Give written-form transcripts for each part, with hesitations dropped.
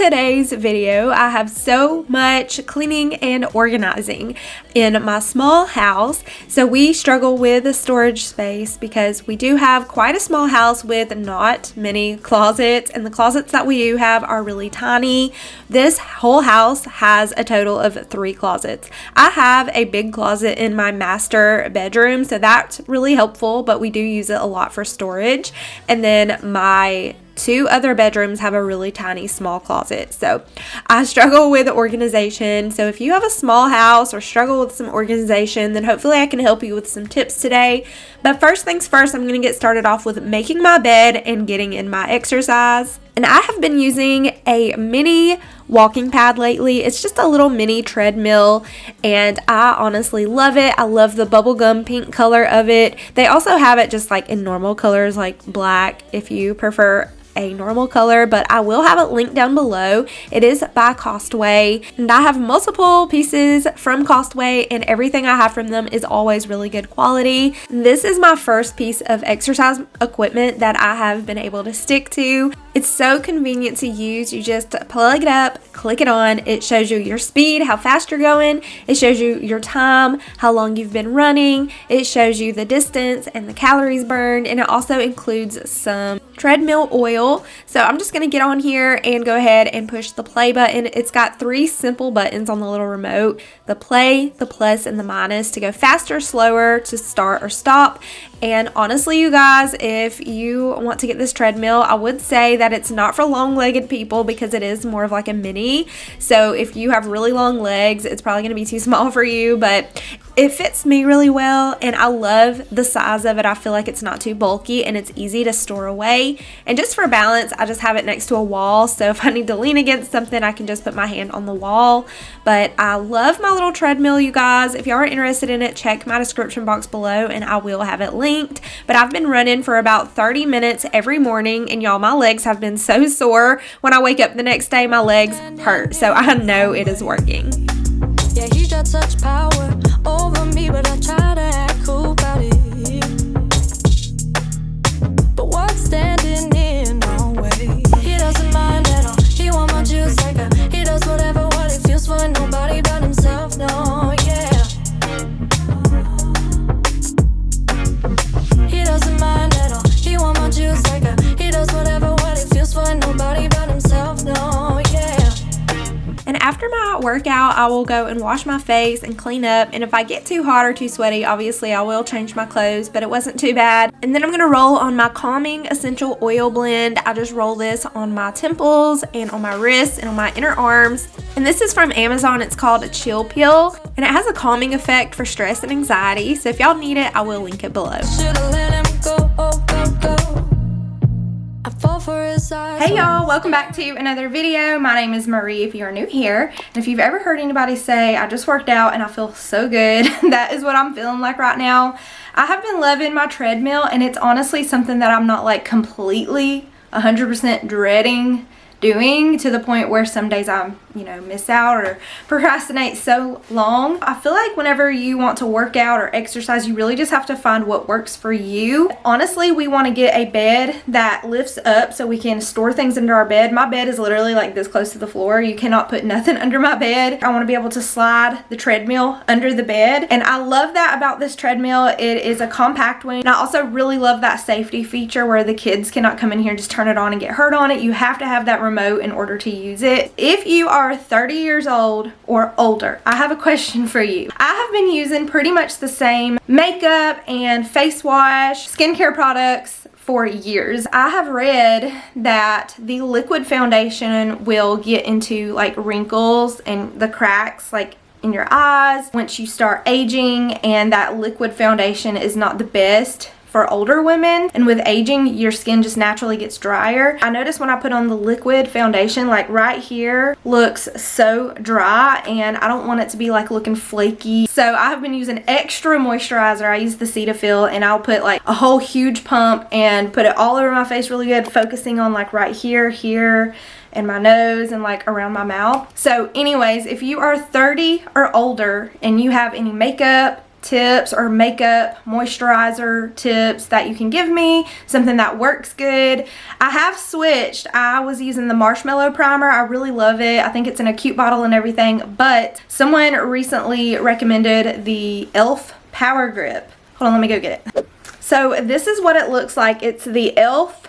today's video, I have so much cleaning and organizing in my small house. So we struggle with the storage space because we do have quite a small house with not many closets, and the closets that we do have are really tiny. This whole house has a total of 3 closets. I have a big closet in my master bedroom, so that's really helpful, but we do use it a lot for storage. And then my 2 other bedrooms have a really tiny small closet. So I struggle with organization. So if you have a small house or struggle with some organization, then hopefully I can help you with some tips today. But first things first, I'm going to get started off with making my bed and getting in my exercise. And I have been using a mini walking pad lately. It's just a little mini treadmill, and I honestly love it. I love the bubblegum pink color of it. They also have it just like in normal colors, like black if you prefer a normal color, but I will have it linked down below. It is by Costway, and I have multiple pieces from Costway, and everything I have from them is always really good quality. This is my first piece of exercise equipment that I have been able to stick to. It's so convenient to use. You just plug it up, click it on. It shows you your speed, how fast you're going. It shows you your time, how long you've been running. It shows you the distance and the calories burned, and it also includes some treadmill oil. So I'm just going to get on here and go ahead and push the play button. It's got 3 simple buttons on the little remote: the play, the plus, and the minus to go faster, slower, to start or stop. And honestly, you guys, if you want to get this treadmill, I would say that it's not for long-legged people because it is more of like a mini. So if you have really long legs, it's probably going to be too small for you, but it fits me really well, and I love the size of it. I feel like it's not too bulky and it's easy to store away. And just for balance, I just have it next to a wall, so if I need to lean against something, I can just put my hand on the wall. But I love my little treadmill, you guys. If y'all are interested in it, check my description box below and I will have it linked. But I've been running for about 30 minutes every morning, and y'all, my legs have been so sore. When I wake up the next day, my legs hurt, so I know it is working. Yeah, he got such power over me, but I try to act cool about it. But what's standing in our way? He doesn't mind at all. He want my juice like a. He does whatever what it feels for nobody but himself. No, yeah. He doesn't mind at all. He want my juice like a. He does whatever what it feels for nobody but himself. No, yeah. And after my workout, I will go and wash my face and clean up. And if I get too hot or too sweaty, obviously I will change my clothes, but it wasn't too bad. And then I'm going to roll on my calming essential oil blend. I just roll this on my temples and on my wrists and on my inner arms. And this is from Amazon. It's called a Chill Pill, and it has a calming effect for stress and anxiety. So if y'all need it, I will link it below. Should've let him go, go. I fall for his eyes. Hey y'all, welcome back to another video. My name is Marie if you are new here. And if you've ever heard anybody say, I just worked out and I feel so good, that is what I'm feeling like right now. I have been loving my treadmill, and it's honestly something that I'm not like completely 100% dreading doing, to the point where some days I miss out or procrastinate so long. I feel like whenever you want to work out or exercise, you really just have to find what works for you. Honestly, we want to get a bed that lifts up so we can store things under our bed. My bed is literally like this close to the floor. You cannot put nothing under my bed. I want to be able to slide the treadmill under the bed, and I love that about this treadmill. It is a compact one, and I also really love that safety feature where the kids cannot come in here and just turn it on and get hurt on it. You have to have that remote in order to use it. If you are 30 years old or older, I have a question for you. I have been using pretty much the same makeup and face wash, skincare products for years. I have read that the liquid foundation will get into like wrinkles and the cracks like in your eyes once you start aging, and that liquid foundation is not the best for older women, and with aging your skin just naturally gets drier. I noticed when I put on the liquid foundation, like right here looks so dry, and I don't want it to be like looking flaky. So I have been using extra moisturizer. I use the Cetaphil, and I'll put like a whole huge pump and put it all over my face really good, focusing on like right here and my nose and like around my mouth. So anyways, if you are 30 or older and you have any makeup, tips or makeup moisturizer tips that you can give me, something that works good. I have switched. I was using the marshmallow primer. I really love it. I think it's in a cute bottle and everything, but someone recently recommended the e.l.f. Power Grip. Hold on, let me go get it. So this is what it looks like. It's the e.l.f.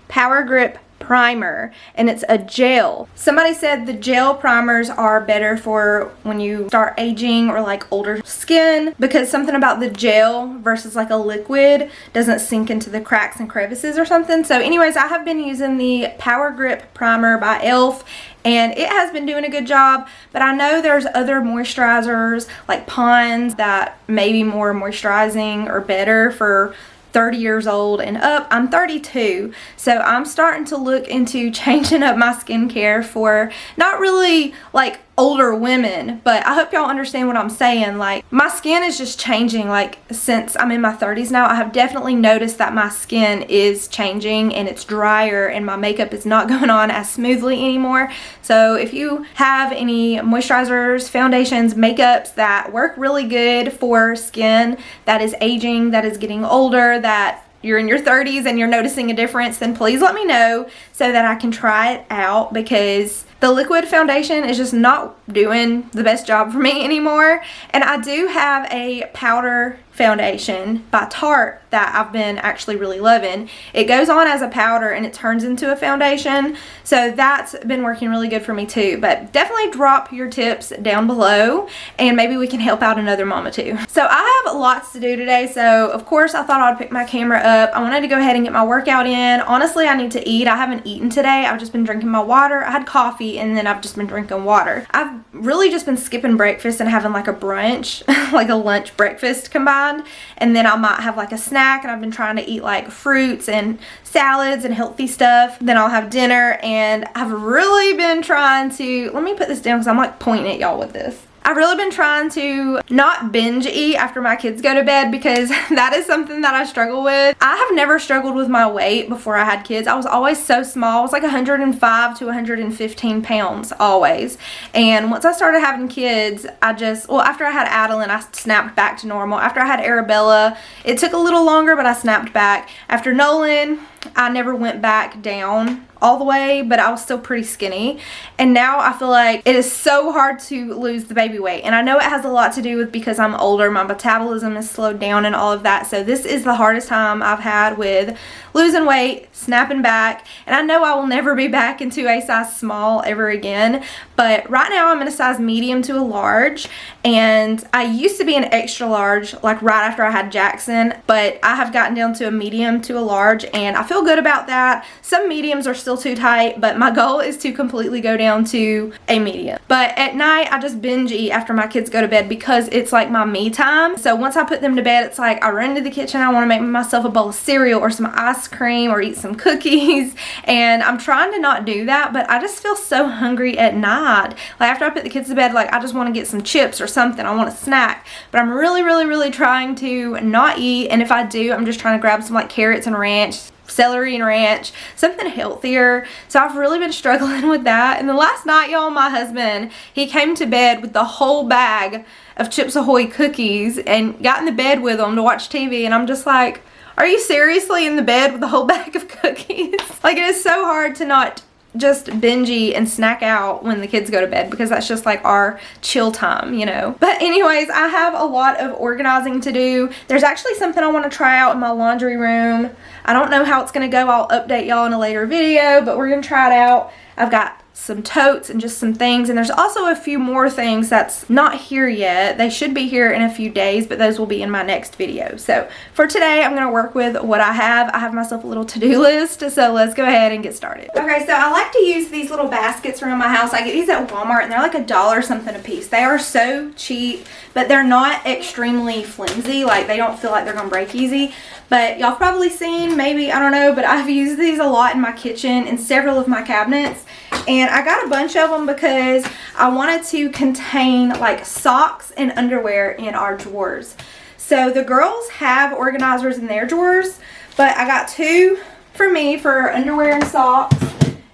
Power Grip primer, and it's a gel. Somebody said the gel primers are better for when you start aging or like older skin, because something about the gel versus like a liquid doesn't sink into the cracks and crevices or something. So anyways, I have been using the Power Grip primer by e.l.f. and it has been doing a good job, but I know there's other moisturizers like Pond's that may be more moisturizing or better for 30 years old and up. I'm 32, so I'm starting to look into changing up my skincare for not really like older women, but I hope y'all understand what I'm saying. Like, my skin is just changing. Like, since I'm in my 30s now, I have definitely noticed that my skin is changing and it's drier and my makeup is not going on as smoothly anymore. So if you have any moisturizers, foundations, makeups that work really good for skin that is aging, that is getting older, that you're in your 30s and you're noticing a difference, then please let me know so that I can try it out, because the liquid foundation is just not doing the best job for me anymore. And I do have a powder foundation by Tarte that I've been actually really loving. It goes on as a powder and it turns into a foundation, so that's been working really good for me too. But definitely drop your tips down below and maybe we can help out another mama too. So I have lots to do today, so of course I thought I'd pick my camera up. I wanted to go ahead and get my workout in. Honestly, I need to eat. I haven't eaten today. I've just been drinking my water. I had coffee and then I've just been drinking water. I've really just been skipping breakfast and having like a brunch, like a lunch breakfast combined, and then I might have like a snack, and I've been trying to eat like fruits and salads and healthy stuff. Then I'll have dinner, and I've really been trying to, let me put this down because I'm like pointing at y'all with this. I've really been trying to not binge eat after my kids go to bed, because that is something that I struggle with. I have never struggled with my weight before I had kids. I was always so small. I was like 105 to 115 pounds always. And once I started having kids, after I had Adeline, I snapped back to normal. After I had Arabella, it took a little longer, but I snapped back. After Nolan, I never went back down all the way, but I was still pretty skinny. And now I feel like it is so hard to lose the baby weight. And I know it has a lot to do with because I'm older, my metabolism is slowed down and all of that. So this is the hardest time I've had with losing weight, snapping back. And I know I will never be back into a size small ever again. But right now I'm in a size medium to a large. And I used to be an extra large, like right after I had Jackson. But I have gotten down to a medium to a large, and I feel good about that. Some mediums are still too tight, but my goal is to completely go down to a medium. But at night I just binge eat after my kids go to bed, because it's like my me time. So once I put them to bed, it's like I run into the kitchen, I want to make myself a bowl of cereal or some ice cream or eat some cookies, and I'm trying to not do that, but I just feel so hungry at night. Like after I put the kids to bed, like I just want to get some chips or something. I want a snack, but I'm really trying to not eat. And if I do, I'm just trying to grab some like carrots and ranch, celery and ranch, something healthier. So I've really been struggling with that. And the last night, y'all, my husband, he came to bed with the whole bag of Chips Ahoy cookies and got in the bed with them to watch TV, and I'm just like, are you seriously in the bed with the whole bag of cookies? Like, it is so hard to not just binge eat and snack out when the kids go to bed, because that's just like our chill time, you know. But anyways, I have a lot of organizing to do. There's actually something I want to try out in my laundry room. I don't know how it's going to go. I'll update y'all in a later video, but we're going to try it out. I've got some totes and just some things, and there's also a few more things that's not here yet. They should be here in a few days, but those will be in my next video. So for today, I'm going to work with what I have. I have myself a little to-do list, so let's go ahead and get started. Okay, so I like to use these little baskets around my house. I get these at Walmart, and they're like $1 something a piece. They are so cheap, but they're not extremely flimsy. Like, they don't feel like they're going to break easy. But y'all probably seen, maybe, I don't know, but I've used these a lot in my kitchen and several of my cabinets. And I got a bunch of them because I wanted to contain like socks and underwear in our drawers. So the girls have organizers in their drawers, but I got 2 for me for underwear and socks.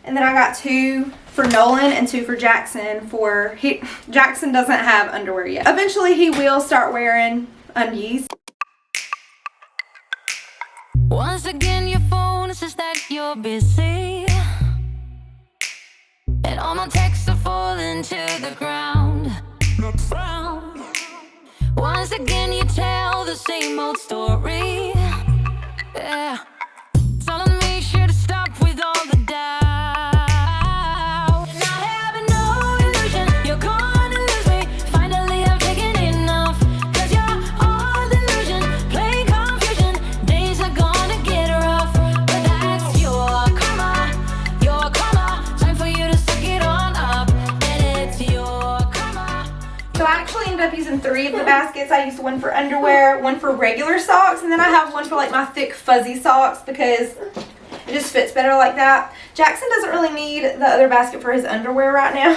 And then I got 2 for Nolan and 2 for Jackson Jackson doesn't have underwear yet. Eventually he will start wearing undies. Once again, your phone says that you're busy, and all my texts are falling to the ground. Once again, you tell the same old story. Yeah, telling me should stop with all the doubt. And I have no illusion you're gonna lose me. Finally, I've taken enough. 'Cause you're all illusion, play confusion. Days are gonna get rough, but that's your karma, your karma. Time for you to suck it on up, and it's your karma. So I actually ended up using 3 of the baskets. I used one for underwear, one for regular socks, and then I have one for like my thick fuzzy socks because it just fits better like that. Jackson doesn't really need the other basket for his underwear right now,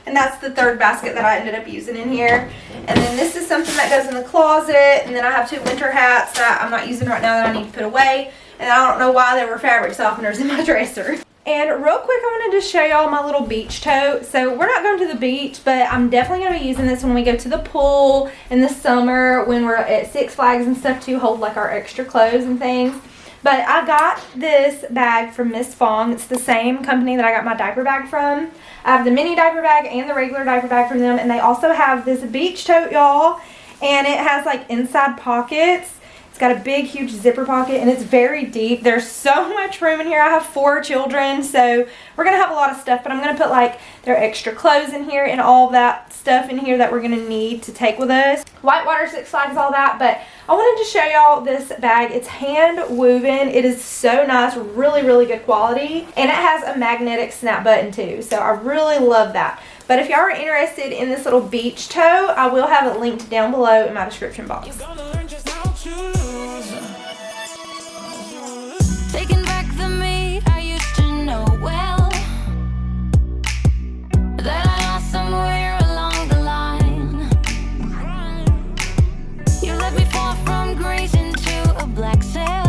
and that's the 3rd basket that I ended up using in here. And then this is something that goes in the closet, and then I have 2 winter hats that I'm not using right now that I need to put away, and I don't know why there were fabric softeners in my dresser. And real quick, I wanted to show y'all my little beach tote. So we're not going to the beach, but I'm definitely going to be using this when we go to the pool in the summer, when we're at Six Flags and stuff, to hold like our extra clothes and things. But I got this bag from Miss Fong. It's the same company that I got my diaper bag from. I have the mini diaper bag and the regular diaper bag from them, and they also have this beach tote, y'all, and it has like inside pockets. It's got a big, huge zipper pocket, and it's very deep. There's so much room in here. I have 4 children, so we're going to have a lot of stuff, but I'm going to put like their extra clothes in here and all that stuff in here that we're going to need to take with us. Whitewater, Six Flags, all that, but I wanted to show y'all this bag. It's hand woven. It is so nice, really, really good quality, and it has a magnetic snap button too, so I really love that. But if y'all are interested in this little beach tote, I will have it linked down below in my description box. Taking back the me I used to know well, that I lost somewhere along the line. You let me fall from grace into a black cell.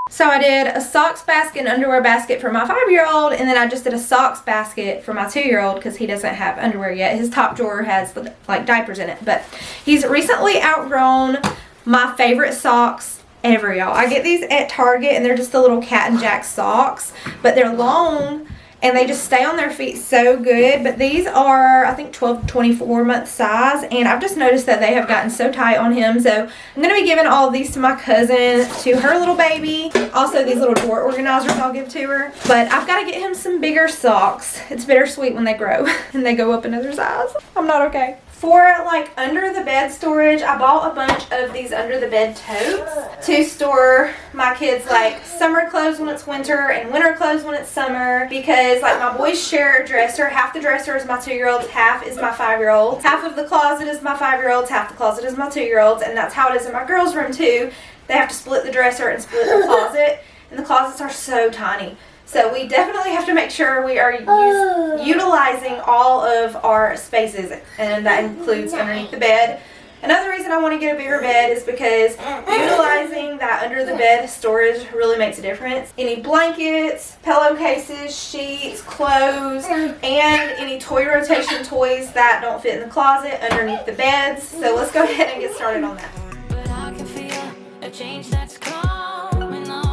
So I did a socks basket and underwear basket for my 5-year-old, and then I just did a socks basket for my 2-year-old because he doesn't have underwear yet. His top drawer has like diapers in it, but he's recently outgrown my favorite socks ever, y'all. I get these at Target, and they're just the little Cat and Jack socks, but they're long and they just stay on their feet so good. But these are, I think, 12 to 24 month size, and I've just noticed that they have gotten so tight on him. So I'm going to be giving all of these to my cousin, to her little baby. Also, these little drawer organizers I'll give to her. But I've got to get him some bigger socks. It's bittersweet when they grow and they go up another size. I'm not okay. For like under the bed storage, I bought a bunch of these under the bed totes to store my kids like summer clothes when it's winter and winter clothes when it's summer, because like my boys share a dresser. Half the dresser is my 2-year-olds, half is my 5-year-olds. Half of the closet is my 5-year-olds, half the closet is my 2-year-olds, and that's how it is in my girls' room too. They have to split the dresser and split the closet, and the closets are so tiny. So we definitely have to make sure we are utilizing all of our spaces, and that includes underneath the bed. Another reason I want to get a bigger bed is because utilizing that under the bed storage really makes a difference. Any blankets, pillowcases, sheets, clothes, and any toy rotation toys that don't fit in the closet underneath the beds. So let's go ahead and get started on that. But I can feel a change that's coming on.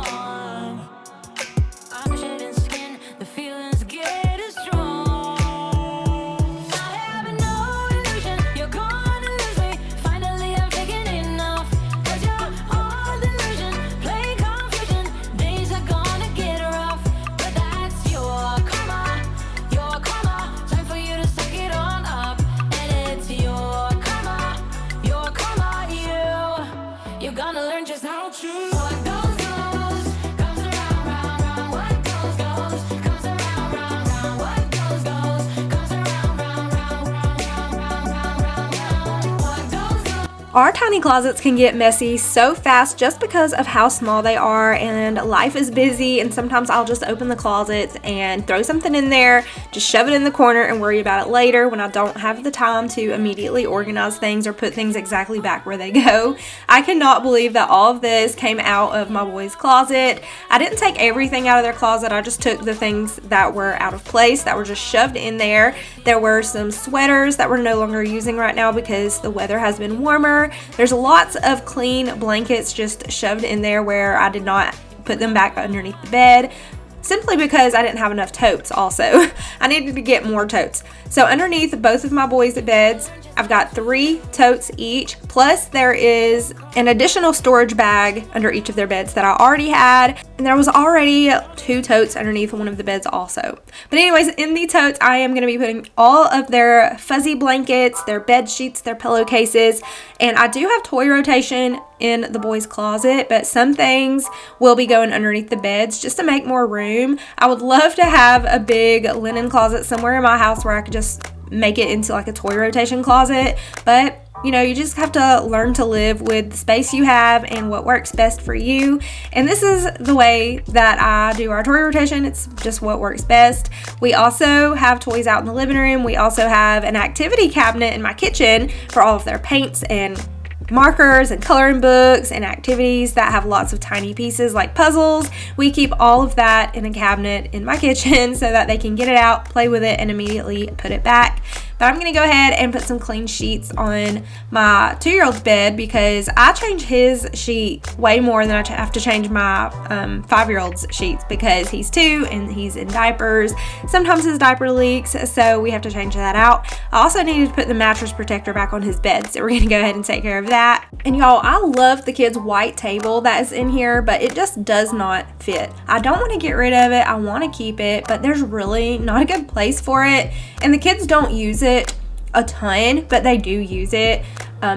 I'm shedding skin, the feelings getting strong. I have no illusion, you're gonna lose me. Finally, I'm taking enough. 'Cause you're all illusion, play confusion. Days are gonna get rough, but that's your karma, your karma. Time for you to suck it on up, and it's your karma, you're gonna learn just how to. Our tiny closets can get messy so fast just because of how small they are, and life is busy, and sometimes I'll just open the closets and throw something in there, just shove it in the corner and worry about it later when I don't have the time to immediately organize things or put things exactly back where they go. I cannot believe that all of this came out of my boys' closet. I didn't take everything out of their closet, I just took the things that were out of place, that were just shoved in there. There were some sweaters that we're no longer using right now because the weather has been warmer. There's lots of clean blankets just shoved in there where I did not put them back underneath the bed, simply because I didn't have enough totes also. I needed to get more totes. So underneath both of my boys' beds, I've got 3 totes each, plus there is an additional storage bag under each of their beds that I already had, and there was already 2 totes underneath one of the beds also. But anyways, in the totes, I am going to be putting all of their fuzzy blankets, their bed sheets, their pillowcases, and I do have toy rotation in the boys' closet, but some things will be going underneath the beds just to make more room. I would love to have a big linen closet somewhere in my house where I could just make it into like a toy rotation closet, but you know, you just have to learn to live with the space you have and what works best for you. And this is the way that I do our toy rotation. It's just what works best. We also have toys out in the living room. We also have an activity cabinet in my kitchen for all of their paints and markers and coloring books and activities that have lots of tiny pieces like puzzles. We keep all of that in a cabinet in my kitchen so that they can get it out, play with it, and immediately put it back. But I'm going to go ahead and put some clean sheets on my 2-year-old's bed because I change his sheet way more than I have to change my 5-year-old's sheets because he's 2 and he's in diapers. Sometimes his diaper leaks, so we have to change that out. I also needed to put the mattress protector back on his bed, so we're going to go ahead and take care of that. And y'all, I love the kids' white table that is in here, but it just does not fit. I don't want to get rid of it. I want to keep it, but there's really not a good place for it, and the kids don't use it a ton, but they do use it.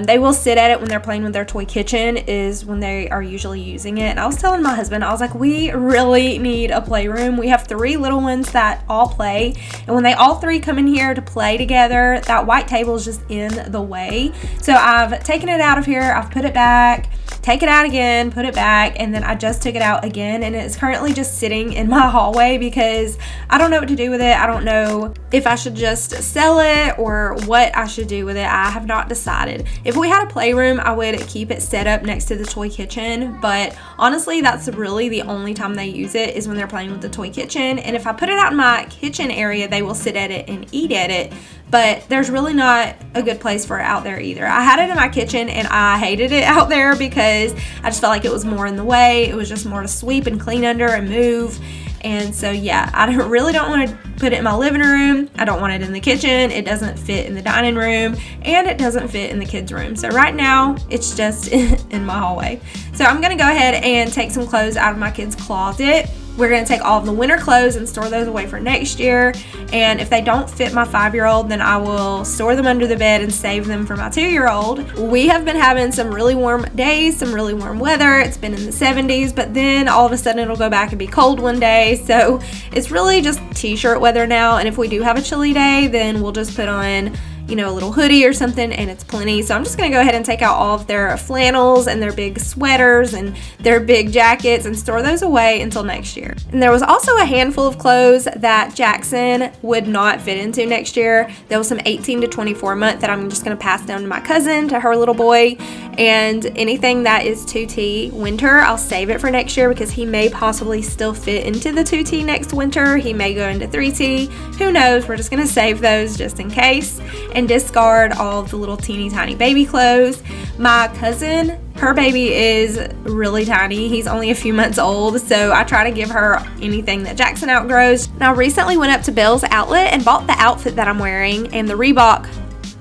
They will sit at it when they're playing with their toy kitchen is when they are usually using it. And I was telling my husband, I was like, we really need a playroom. We have 3 little ones that all play, and when they all 3 come in here to play together, that white table is just in the way. So I've taken it out of here, I've put it back, take it out again, put it back, and then I just took it out again, and it's currently just sitting in my hallway because I don't know what to do with it. I don't know if I should just sell it or what I should do with it. I have not decided. If we had a playroom, I would keep it set up next to the toy kitchen, but honestly, that's really the only time they use it is when they're playing with the toy kitchen. And if I put it out in my kitchen area, they will sit at it and eat at it. But there's really not a good place for it out there either. I had it in my kitchen and I hated it out there because I just felt like it was more in the way. It was just more to sweep and clean under and move. And so yeah, I really don't want to put it in my living room. I don't want it in the kitchen. It doesn't fit in the dining room, and it doesn't fit in the kids' room. So right now, it's just in my hallway. So I'm going to go ahead and take some clothes out of my kids' closet. We're going to take all of the winter clothes and store those away for next year. And if they don't fit my 5-year-old, then I will store them under the bed and save them for my 2-year-old. We have been having some really warm days, some really warm weather. It's been in the 70s, but then all of a sudden it'll go back and be cold one day. So it's really just t-shirt weather now. And if we do have a chilly day, then we'll just put on, you know, a little hoodie or something, and it's plenty. So I'm just going to go ahead and take out all of their flannels and their big sweaters and their big jackets and store those away until next year. And there was also a handful of clothes that Jackson would not fit into next year. There was some 18 to 24 month that I'm just going to pass down to my cousin, to her little boy. And anything that is 2T winter, I'll save it for next year because he may possibly still fit into the 2T next winter. He may go into 3T. Who knows? We're just going to save those just in case and discard all of the little teeny tiny baby clothes. My cousin, her baby is really tiny. He's only a few months old, so I try to give her anything that Jackson outgrows. And I recently went up to Bell's Outlet and bought the outfit that I'm wearing and the Reebok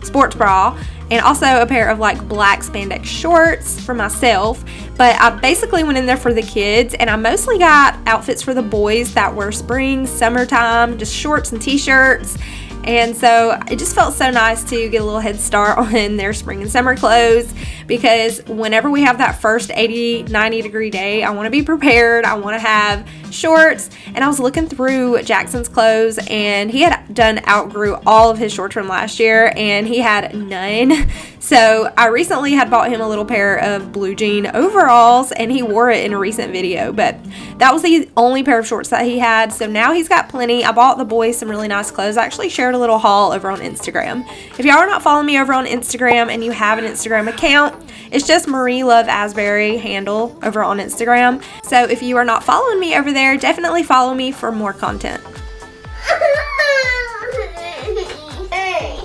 sports bra, and also a pair of like black spandex shorts for myself. But I basically went in there for the kids, and I mostly got outfits for the boys that were spring, summertime, just shorts and t-shirts. And so it just felt so nice to get a little head start on their spring and summer clothes, because whenever we have that first 80, 90 degree day, I want to be prepared. I want to have shorts, and I was looking through Jackson's clothes, and he had outgrew all of his shorts from last year, and he had none. So I recently had bought him a little pair of blue jean overalls, and he wore it in a recent video, but that was the only pair of shorts that he had. So now he's got plenty. I bought the boys some really nice clothes. I actually shared a little haul over on Instagram. If y'all are not following me over on Instagram and you have an Instagram account, it's just MarieLove Asbury handle over on Instagram. So if you are not following me over there, definitely follow me for more content. You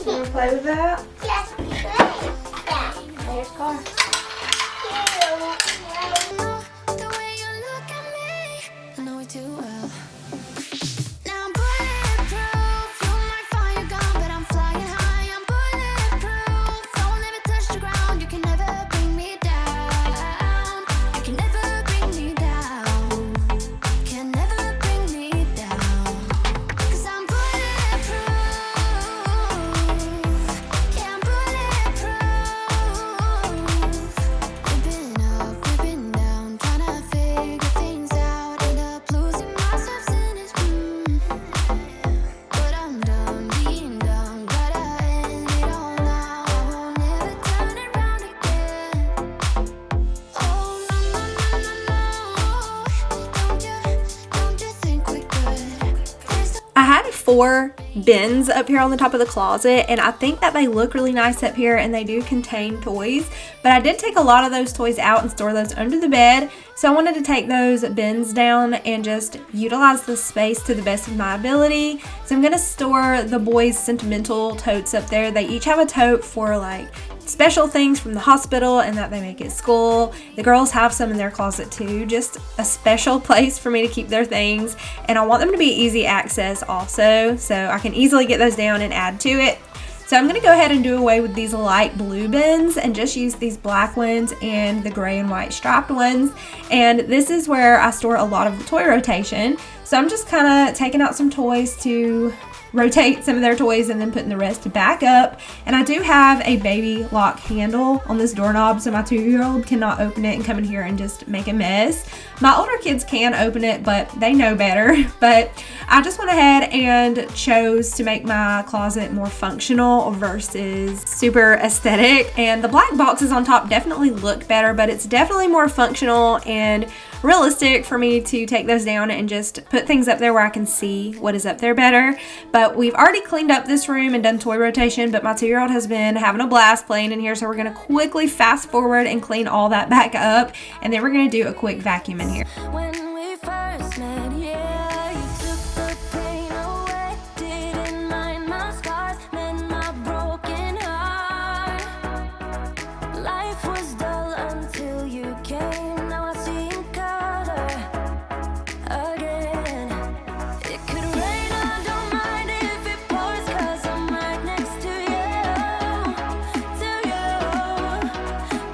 want to play with that? Yes. There's car. The way you look at me, I know it too well. Now I'm bulletproof. You might find your gun, but I'm flying high. I'm bulletproof. Don't ever touch the ground. You can never bring me down. You can never bring me down. Can never bring me down. 'Cause I'm bulletproof. Yeah, I'm bulletproof. We've been up, we've been down, trying to figure things out. End up losing myself in this room. But I'm done being dumb. Gotta end it all now. I won't ever turn it round again. Oh no no no no no! Don't you think we could? There's I had 4 bins up here on the top of the closet, and I think that they look really nice up here, and they do contain toys, but I did take a lot of those toys out and store those under the bed. So I wanted to take those bins down and just utilize the space to the best of my ability. So I'm going to store the boys' sentimental totes up there. They each have a tote for like special things from the hospital and that they make at school. The girls have some in their closet too, just a special place for me to keep their things, and I want them to be easy access also, so I can easily get those down and add to it. So I'm going to go ahead and do away with these light blue bins and just use these black ones and the gray and white striped ones. And this is where I store a lot of the toy rotation. So I'm just kind of taking out some toys to rotate some of their toys and then putting the rest back up. And I do have a baby lock handle on this doorknob, so my 2-year-old cannot open it and come in here and just make a mess. My older kids can open it, but they know better. But I just went ahead and chose to make my closet more functional versus super aesthetic. And the black boxes on top definitely look better, but it's definitely more functional and realistic for me to take those down and just put things up there where I can see what is up there better. But we've already cleaned up this room and done toy rotation, but my 2-year-old has been having a blast playing in here, so we're going to quickly fast forward and clean all that back up, and then we're going to do a quick vacuum in here. when we first met, yeah, you took the pain away. Didn't mind my scars, mend my broken heart. Life was dull until you came. Now I see in color again. It could rain, I don't mind if it pours, 'cause I'm right next to you.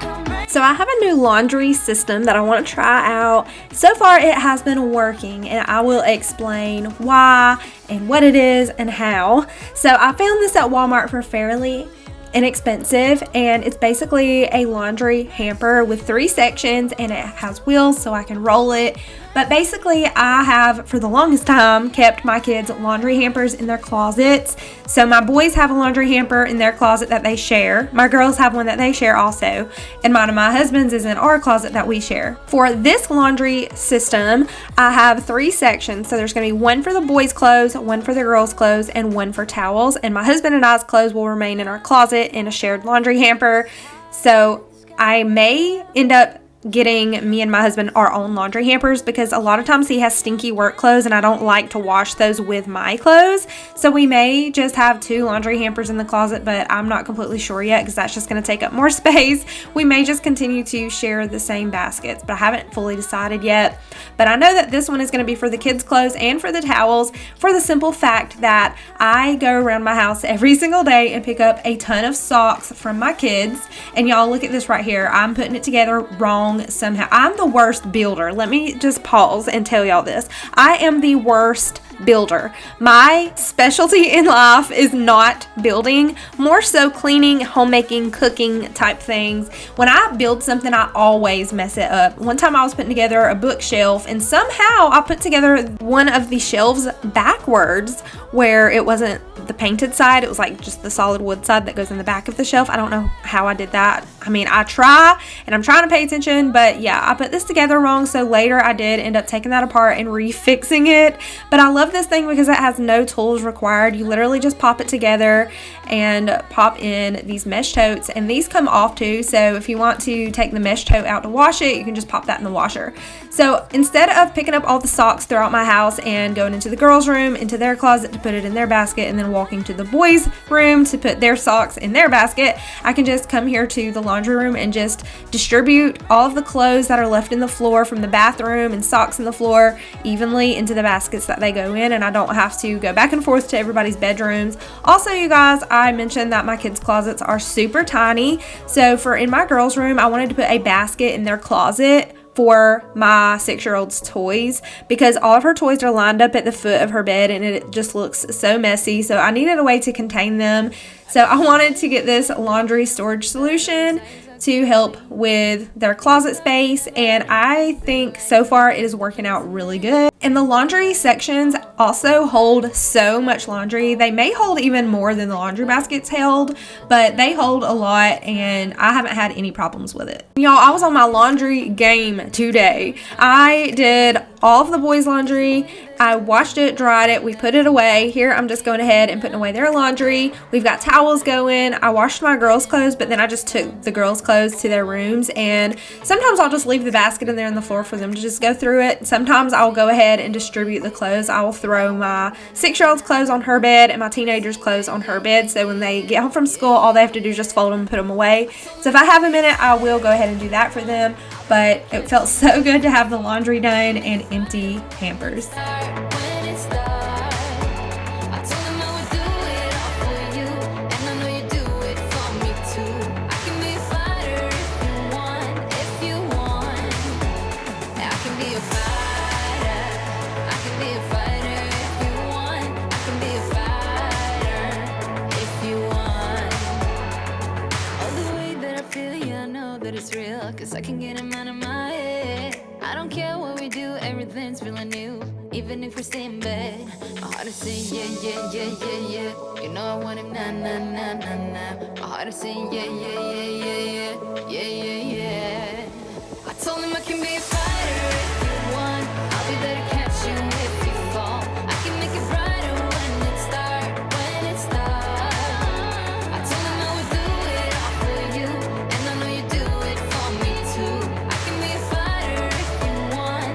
Come rain. So I have a new laundry system that I want to try out. So far it has been working, and I will explain why and what it is and how. So I found this at Walmart for fairly inexpensive, and it's basically a laundry hamper with 3 sections, and it has wheels so I can roll it. But basically I have for the longest time kept my kids' laundry hampers in their closets. So my boys have a laundry hamper in their closet that they share. My girls have one that they share also, and mine and my husband's is in our closet that we share. For this laundry system, I have 3 sections. So there's going to be one for the boys' clothes, one for the girls' clothes, and one for towels. And my husband and I's clothes will remain in our closet in a shared laundry hamper. So I may end up getting me and my husband our own laundry hampers, because a lot of times he has stinky work clothes and I don't like to wash those with my clothes. So we may just have 2 laundry hampers in the closet, but I'm not completely sure yet because that's just going to take up more space. We may just continue to share the same baskets, but I haven't fully decided yet. But I know that this one is going to be for the kids' clothes and for the towels, for the simple fact that I go around my house every single day and pick up a ton of socks from my kids. And y'all, look at this right here. I'm putting it together wrong somehow. I'm the worst builder. Let me just pause and tell y'all this. I am the worst builder. My specialty in life is not building, more so cleaning, homemaking, cooking type things. When I build something, I always mess it up. One time I was putting together a bookshelf and somehow I put together one of the shelves backwards where it wasn't the painted side, it was like just the solid wood side that goes in the back of the shelf. I don't know how I did that. I mean, I try and I'm trying to pay attention, but yeah, I put this together wrong, so later I did end up taking that apart and refixing it. But I love this thing because it has no tools required. You literally just pop it together and pop in these mesh totes, and these come off too, so if you want to take the mesh tote out to wash it, you can just pop that in the washer. So instead of picking up all the socks throughout my house and going into the girls' room, into their closet to put it in their basket, and then walking to the boys' room to put their socks in their basket, I can just come here to the laundry room and just distribute all of the clothes that are left in the floor from the bathroom and socks in the floor evenly into the baskets that they go in, and I don't have to go back and forth to everybody's bedrooms. Also, you guys, I mentioned that my kids' closets are super tiny, so for in my girls' room, I wanted to put a basket in their closet for my 6-year-old's toys because all of her toys are lined up at the foot of her bed and it just looks so messy, so I needed a way to contain them. So I wanted to get this laundry storage solution to help with their closet space, and I think so far it is working out really good. And the laundry sections also hold so much laundry. They may hold even more than the laundry baskets held, but they hold a lot and I haven't had any problems with it. Y'all, I was on my laundry game today. I did all of the boys' laundry. I washed it, dried it, we put it away. Here I'm just going ahead and putting away their laundry. We've got towels going. I washed my girls' clothes, but then I just took the girls' clothes to their rooms, and sometimes I'll just leave the basket in there on the floor for them to just go through it. Sometimes I'll go ahead and distribute the clothes. I will throw my 6-year-old's clothes on her bed and my teenager's clothes on her bed, so when they get home from school, all they have to do is just fold them and put them away. So if I have a minute, I will go ahead and do that for them. But it felt so good to have the laundry done and empty hampers. Cause I can get him out of my head. I don't care what we do, everything's feeling new. Even if we stay in bed, my heart is saying yeah, yeah, yeah, yeah, yeah. You know I want him, nah, nah, nah, nah, nah. My heart is saying yeah, yeah, yeah, yeah, yeah, yeah, yeah, yeah. I told him I can be a fighter if you want. I'll be there to catch you if you fall. I can make it brighter when it's dark, when it's dark. I told him I would do it all for you, and I know you do it for me too. I can be a fighter if you want.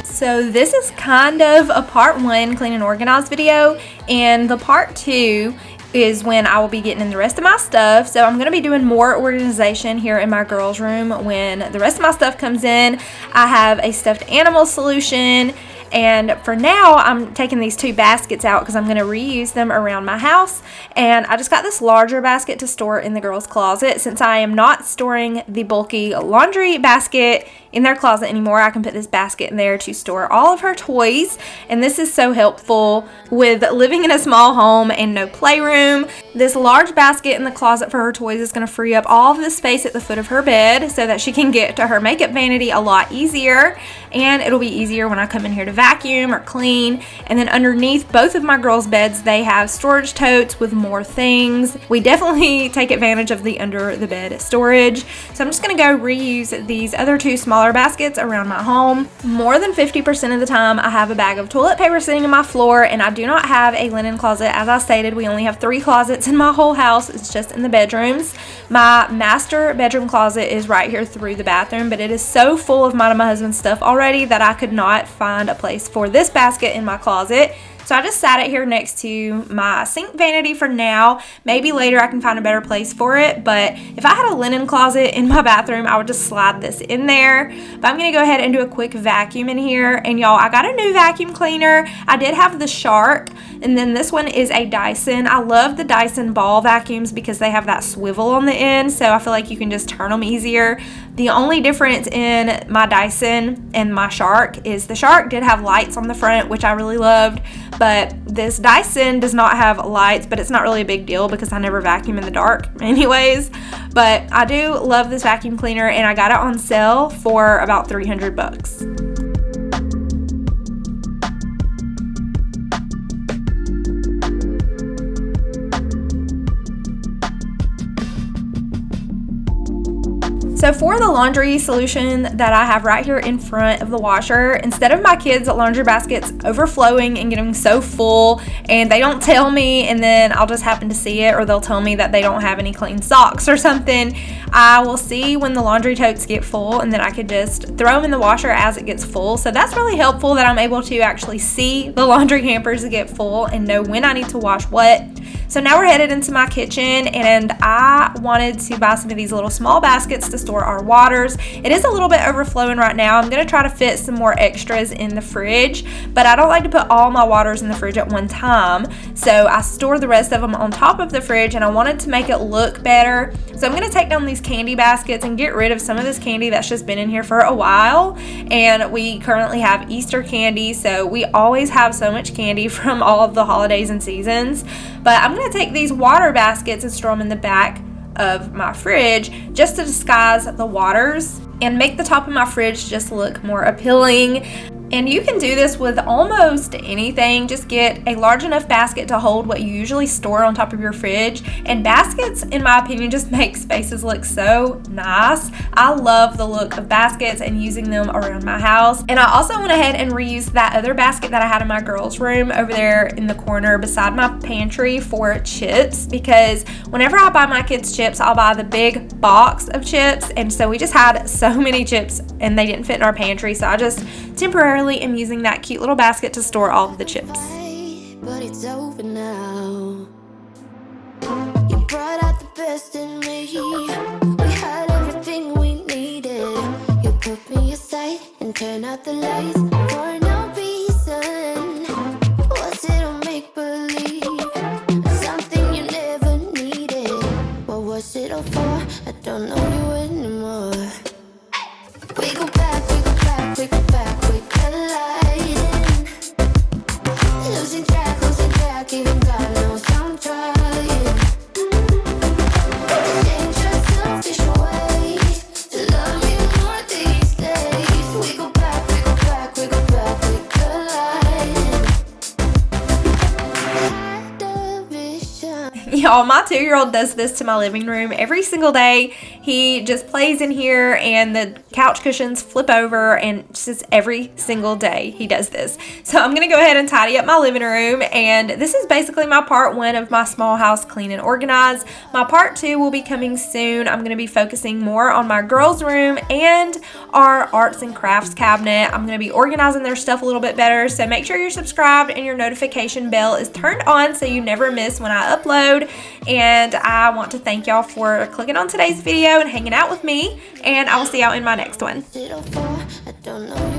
So this is kind of a part 1 clean and organized video, and the part 2 is when I will be getting in the rest of my stuff. So I'm going to be doing more organization here in my girls' room when the rest of my stuff comes in. I have a stuffed animal solution, and for now I'm taking these 2 baskets out because I'm going to reuse them around my house. And I just got this larger basket to store in the girls' closet. Since I am not storing the bulky laundry basket in their closet anymore, I can put this basket in there to store all of her toys, and this is so helpful with living in a small home and no playroom. This large basket in the closet for her toys is going to free up all of the space at the foot of her bed so that she can get to her makeup vanity a lot easier, and it'll be easier when I come in here to vacuum or clean. And then underneath both of my girls' beds, they have storage totes with more things. We definitely take advantage of the under the bed storage, so I'm just going to go reuse these other 2 smaller baskets around my home. More than 50% of the time I have a bag of toilet paper sitting on my floor, and I do not have a linen closet. As I stated, we only have 3 closets in my whole house. It's just in the bedrooms. My master bedroom closet is right here through the bathroom, but it is so full of mine and my husband's stuff already that I could not find a place for this basket in my closet. So I just sat it here next to my sink vanity for now. Maybe later I can find a better place for it, but if I had a linen closet in my bathroom, I would just slide this in there. But I'm gonna go ahead and do a quick vacuum in here. And y'all, I got a new vacuum cleaner. I did have the Shark, and then this one is a Dyson. I love the Dyson ball vacuums because they have that swivel on the end, so I feel like you can just turn them easier. The only difference in my Dyson and my Shark is the Shark did have lights on the front, which I really loved, but this Dyson does not have lights, but it's not really a big deal because I never vacuum in the dark anyways. But I do love this vacuum cleaner, and I got it on sale for about $300. So for the laundry solution that I have right here in front of the washer, instead of my kids' laundry baskets overflowing and getting so full and they don't tell me and then I'll just happen to see it, or they'll tell me that they don't have any clean socks or something, I will see when the laundry totes get full and then I could just throw them in the washer as it gets full. So that's really helpful that I'm able to actually see the laundry hampers get full and know when I need to wash what. So now we're headed into my kitchen, and I wanted to buy some of these little small baskets to store our waters. It is a little bit overflowing right now. I'm going to try to fit some more extras in the fridge, but I don't like to put all my waters in the fridge at one time. So I store the rest of them on top of the fridge, and I wanted to make it look better. So I'm going to take down these candy baskets and get rid of some of this candy that's just been in here for a while. And we currently have Easter candy, so we always have so much candy from all of the holidays and seasons. But I'm going to take these water baskets and store them in the back of my fridge just to disguise the waters and make the top of my fridge just look more appealing. And you can do this with almost anything. Just get a large enough basket to hold what you usually store on top of your fridge. And baskets, in my opinion, just make spaces look so nice. I love the look of baskets and using them around my house. And I also went ahead and reused that other basket that I had in my girls' room over there in the corner beside my pantry for chips, because whenever I buy my kids chips, I'll buy the big box of chips. And so we just had so many chips and they didn't fit in our pantry. So I just temporarily am using that cute little basket to store all of the chips. But it's over now. You brought out the best in me. We had everything we needed. You put me aside and turn out the lights for no reason. Was it a make believe? Something you never needed. What was it all for? I don't know you anymore. We go back, we go back, we go back, we colliding. Losing track, even God knows I'm trying. Dangerous, selfish ways to love me more these days. We go back, we go back, we go back, we colliding. Had a vision. Y'all, my 2-year-old does this to my living room every single day. He just plays in here and the couch cushions flip over, and just every single day he does this. So I'm going to go ahead and tidy up my living room, and this is basically my part 1 of my small house clean and organize. My part 2 will be coming soon. I'm going to be focusing more on my girls' room and our arts and crafts cabinet. I'm going to be organizing their stuff a little bit better, so make sure you're subscribed and your notification bell is turned on so you never miss when I upload. And I want to thank y'all for clicking on today's video and hanging out with me, and I will see y'all in my next one. I don't know.